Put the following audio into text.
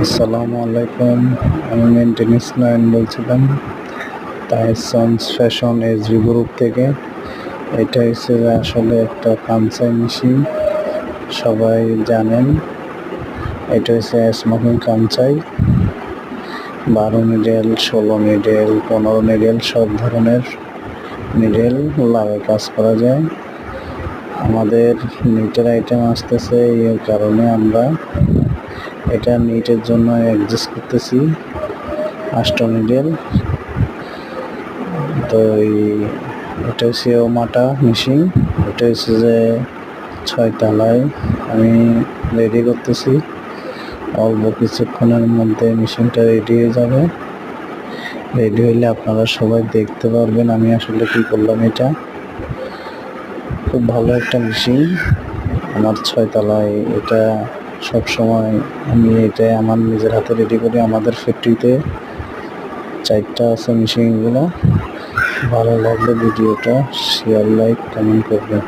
আসসালামু আলাইকুম। আমি মেইনটেনেন্স নয়ন বলছিলাম, তাইসন্স ফ্যাশন এসবি গ্রুপ থেকে। এটা হচ্ছে যে আসলে একটা কাঞ্চাই মেশিন, সবাই জানেন। এটা হচ্ছে smoking Kansai, 12 needle, 16 needle, 15 needle, সব ধরনের নিডেল লাগে কাজ করা যায়। আমাদের নিটের আইটেম আসতেছে, এই কারণে আমরা এটা নিটের জন্য অ্যাডজাস্ট করতেছি 8 নিডেল। তো এটা হচ্ছে ওমাটা মেশিন। এটা হচ্ছে যে 6 তলায় আমি রেডি করতেছি। অল্প কিছুক্ষণের মধ্যে মেশিনটা রেডি হয়ে যাবে। রেডি হইলে আপনারা সবাই দেখতে পারবেন আমি আসলে কি করলাম। এটা খুব ভালো একটা মেশিন। আমার 6 তলায় এটা সব সময় আমি এটা আমার নিজের হাতে রেডি করি। আমাদের ফ্যাক্টরিতে 4টা আছে মেশিনগুলো। ভালো লাগলে ভিডিওটা শেয়ার, লাইক, কমেন্ট করবেন।